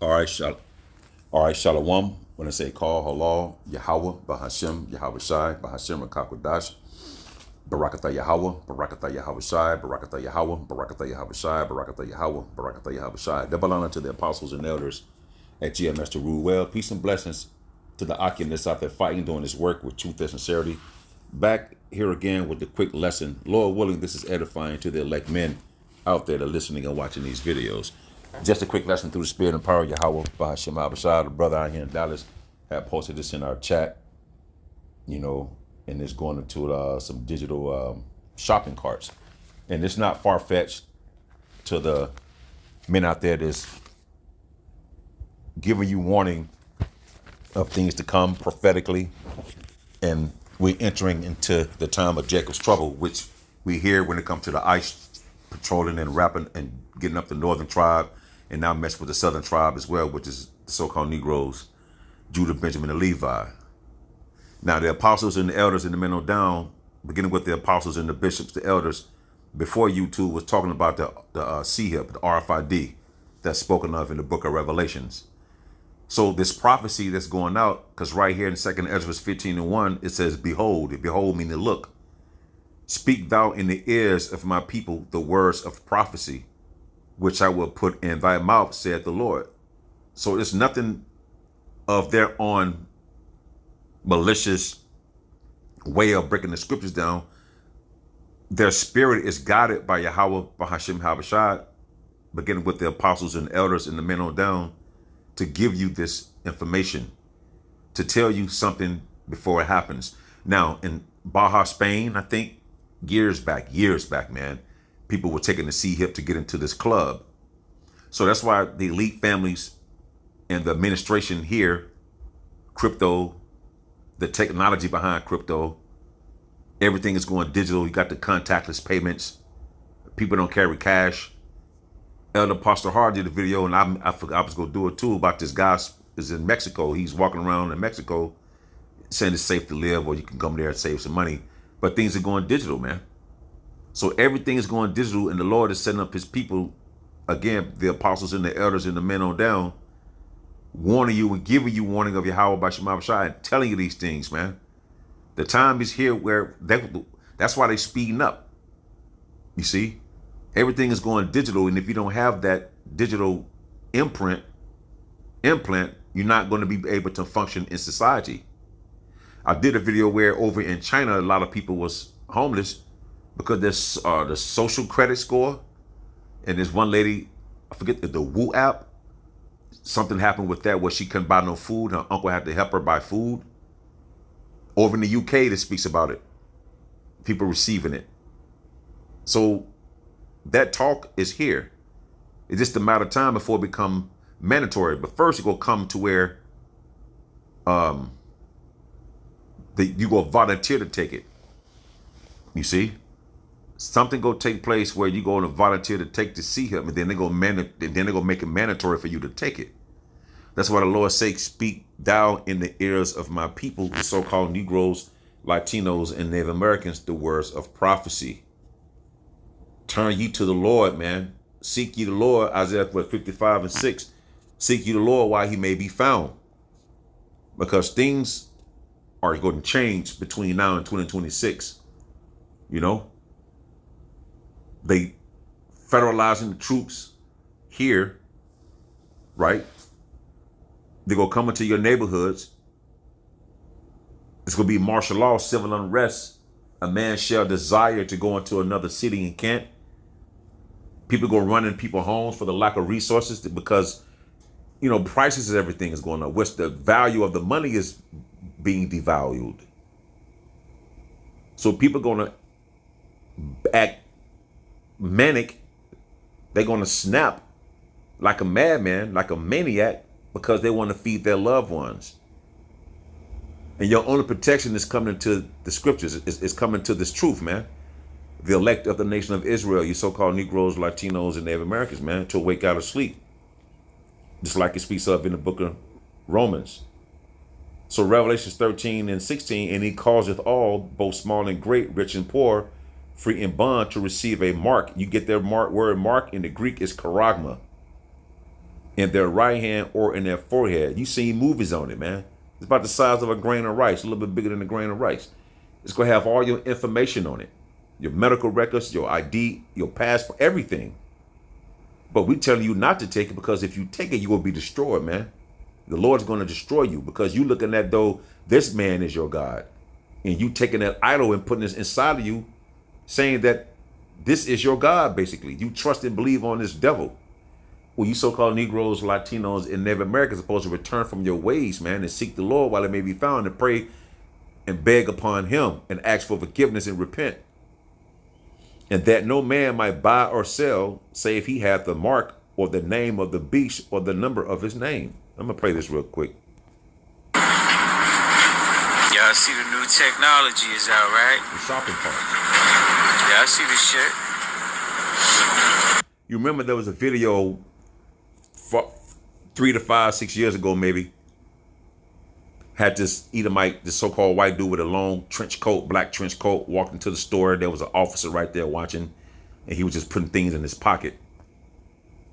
All right, Shalom. When I say call halal, Yahweh, Bahashem, Yahweh Shai, Bahashem, Rakakwadash, Barakatha Yahweh, Barakatha Yahweh Shai, Barakatha Yahweh, Barakatha Yahweh Shai, Barakatha Yahweh, Barakatha Yahweh Shai. Double honor to the apostles and elders at GMS to rule well. Peace and blessings to the Akim that's out there fighting, doing this work with truth and sincerity. Back here again with the quick lesson. Lord willing, this is edifying to the elect men out there that are listening and watching these videos. Just a quick lesson through the spirit and power of Yahweh by Hashem Abishai. The brother out here in Dallas had posted this in our chat, and it's going into some digital shopping carts. And it's not far-fetched to the men out there that's giving you warning of things to come prophetically. And we're entering into the time of Jacob's trouble, which we hear when it comes to the ICE patrolling and rapping and getting up the northern tribe and now mess with the southern tribe as well, which is the so-called Negroes, Judah, Benjamin, and Levi. Now, the apostles and the elders and the men on down, beginning with the apostles and the bishops, the elders, before YouTube was talking about the CHIP, the RFID, that's spoken of in the book of Revelations. So this prophecy that's going out, because right here in 2nd Ezra 15:1, it says, behold meaning look, speak thou in the ears of my people the words of prophecy, which I will put in thy mouth, saith the Lord. So it's nothing of their own malicious way of breaking the scriptures down. Their spirit is guided by Yahweh, Bahashem Habashad, beginning with the apostles and elders and the men on down, to give you this information, to tell you something before it happens. Now, in Baja, Spain, I think years back, man, people were taking the CHIP to get into this club. So that's why the elite families and the administration here, crypto, the technology behind crypto, everything is going digital. You got the contactless payments. People don't carry cash. Elder Pastor Hard did a video, and I forgot I was going to do it too, about this guy is in Mexico. He's walking around in Mexico saying it's safe to live, or you can come there and save some money. But things are going digital, man. So everything is going digital, and the Lord is setting up his people, again, the apostles and the elders and the men on down, warning you and giving you warning of Yahweh by Shema Shai and telling you these things, man. The time is here where that's why they're speeding up. You see? Everything is going digital, and if you don't have that digital implant, you're not going to be able to function in society. I did a video where over in China, a lot of people was homeless because there's the social credit score, and there's one lady, I forget the Woo app, something happened with that where she couldn't buy no food. Her uncle had to help her buy food. Over in the UK, that speaks about it. People receiving it. So that talk is here. It's just a matter of time before it become mandatory. But first, it will come to where you go volunteer to take it. You see, something go take place where you go to volunteer to take the CHIP, and then they go make it mandatory for you to take it. That's why the Lord says, speak thou in the ears of my people, the so-called Negroes, Latinos, and Native Americans, the words of prophecy. Turn ye to the Lord, man. Seek ye the Lord, Isaiah 55:6. Seek ye the Lord while he may be found. Because things are going to change between now and 2026. They federalizing the troops here, right? They're going to come into your neighborhoods. It's going to be martial law, civil unrest. A man shall desire to go into another city and can't. People go running people's homes for the lack of resources because, prices of everything is going up. Which the value of the money is being devalued. So people are going to act manic. They're going to snap like a madman, like a maniac, because they want to feed their loved ones. And your only protection is coming to the scriptures. Is coming to this truth, man. The elect of the nation of Israel, you so-called Negroes, Latinos, and Native Americans, man, to wake out of sleep. Just like it speaks of in the book of Romans. So Revelations 13:16, and he causeth all, both small and great, rich and poor, free and bond, to receive a mark. You get their word mark in the Greek is charagma. in their right hand or in their forehead. You seen movies on it, man. It's about the size of a grain of rice, a little bit bigger than a grain of rice. It's going to have all your information on it. Your medical records, your ID, your passport, everything. But we tell you not to take it, because if you take it, you will be destroyed, man. The Lord's going to destroy you, because you looking at though this man is your God. And you taking that idol and putting this inside of you, saying that this is your God, basically. You trust and believe on this devil. Well, you so-called Negroes, Latinos, and Native Americans are supposed to return from your ways, man, and seek the Lord while it may be found, and pray and beg upon him and ask for forgiveness and repent. And that no man might buy or sell, save he hath the mark or the name of the beast or the number of his name. I'm going to play this real quick. Y'all see the new technology is out, right? The shopping cart. Y'all see the shit? You remember there was a video 3 to 5, 6 years ago, maybe, had this Edomite, this so-called white dude with a long trench coat, black trench coat, walked into the store. There was an officer right there watching, and he was just putting things in his pocket.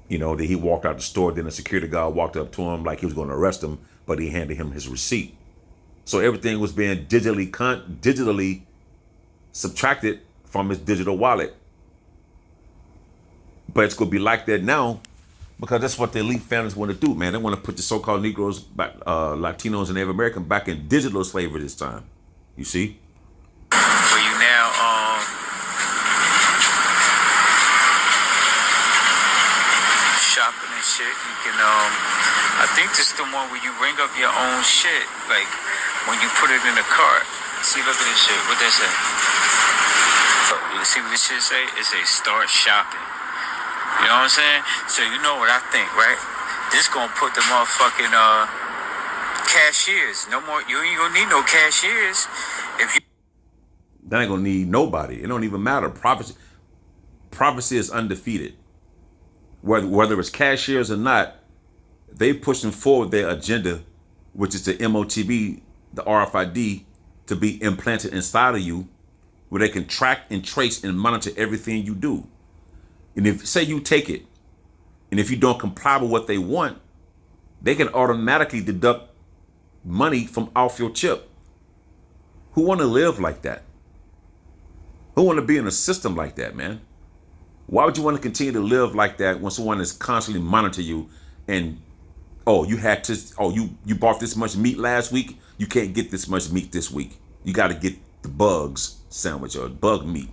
You know, that he walked out the store. Then a security guard walked up to him like he was going to arrest him, but he handed him his receipt. So everything was being digitally subtracted from his digital wallet. But it's going to be like that now, because that's what the elite families want to do, man. They want to put the so-called Negroes, back, Latinos, and Native American back in digital slavery this time. You see? Where you now, shopping and shit. You can, I think this is the one where you ring up your own shit, like when you put it in the cart. See, look at this shit. What that say? See what this shit say? It say start shopping. You know what I'm saying? So you know what I think, right? This gonna put the motherfucking cashiers. No more. You ain't gonna need no cashiers if you. They ain't gonna need nobody. It don't even matter. Prophecy is undefeated. Whether it's cashiers or not, they pushing forward their agenda, which is the MOTB, the RFID, to be implanted inside of you, where they can track and trace and monitor everything you do. And if, say you take it, and if you don't comply with what they want, they can automatically deduct money from off your chip. Who want to live like that? Who want to be in a system like that, man? Why would you want to continue to live like that when someone is constantly monitoring you and, oh, you had to, oh, you bought this much meat last week, you can't get this much meat this week. You got to get the bugs sandwich or bug meat.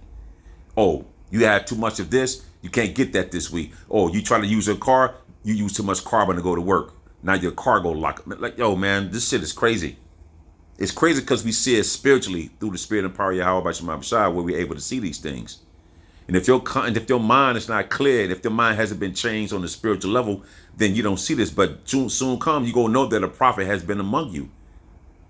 Oh, you had too much of this, you can't get that this week. Oh, you try to use your car, you use too much carbon to go to work. Now your car go lock. Like, yo, man, this shit is crazy. It's crazy because we see it spiritually through the spirit and power of Yahweh Shema Shai, where we're able to see these things. And if your mind is not clear, and if your mind hasn't been changed on the spiritual level, then you don't see this. But soon come, you're going to know that a prophet has been among you,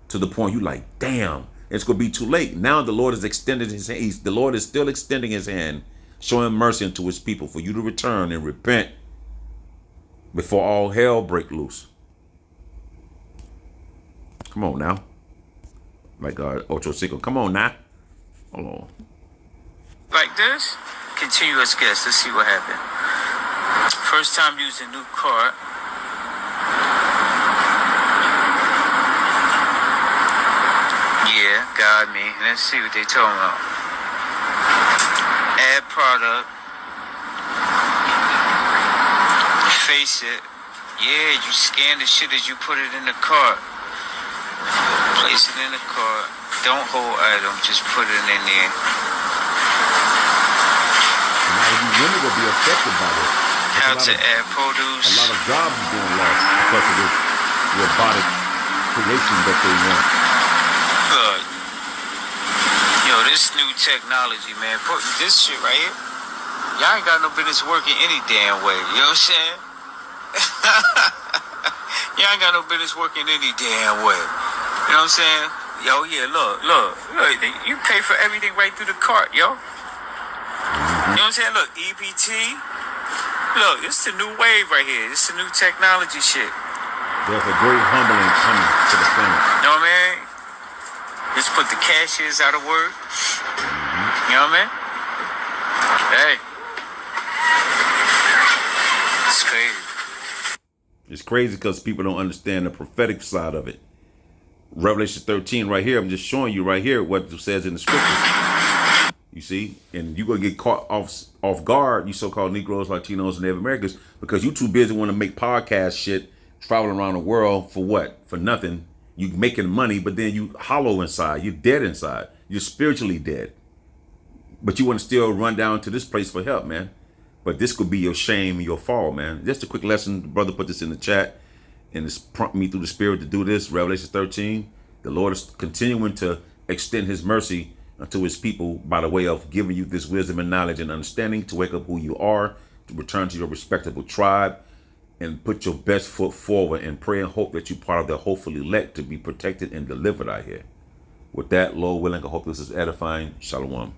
to the point you like, damn, it's going to be too late. Now the Lord is extending his hand. The Lord is still extending his hand, showing mercy unto his people for you to return and repent before all hell break loose. Come on now. Like Ocho Cinco. Come on now. Hold on. Like this? Continuous guess. Let's see what happened. First time using new card. Yeah, got me. Let's see what they talking about. Add product. Face it. Yeah, you scan the shit as you put it in the cart. Place it in the cart. Don't hold item, just put it in there. Now you really will be affected by this. How to add produce. A lot of jobs are being lost because of this robotic creation that they want. Look, yo, this new technology, man, put this shit right here. Y'all ain't got no business working any damn way. You know what I'm saying? Y'all ain't got no business working any damn way. You know what I'm saying? Yo, yeah, look. You pay for everything right through the cart, yo. You know what I'm saying? Look, EBT. Look, this is the new wave right here. This is the new technology shit. There's a great humbling coming to the planet. You know what I mean? Just put the cashiers out of work. You know what I mean? Hey. It's crazy. It's crazy because people don't understand the prophetic side of it. Revelation 13 right here, I'm just showing you right here what it says in the scriptures. You see? And you're going to get caught off guard, you so-called Negroes, Latinos, and Native Americans, because you too busy want to make podcast shit, traveling around the world for what? For nothing. You making money, but then you hollow inside. You're dead inside. You're spiritually dead. But you want to still run down to this place for help, man. But this could be your shame, your fall, man. Just a quick lesson. The brother put this in the chat, and it's prompted me through the Spirit to do this. Revelation 13. The Lord is continuing to extend his mercy unto his people by the way of giving you this wisdom and knowledge and understanding to wake up who you are, to return to your respectable tribe, and put your best foot forward and pray and hope that you're part of the hopefully elect to be protected and delivered out here. With that, Lord willing, I hope this is edifying. Shalom.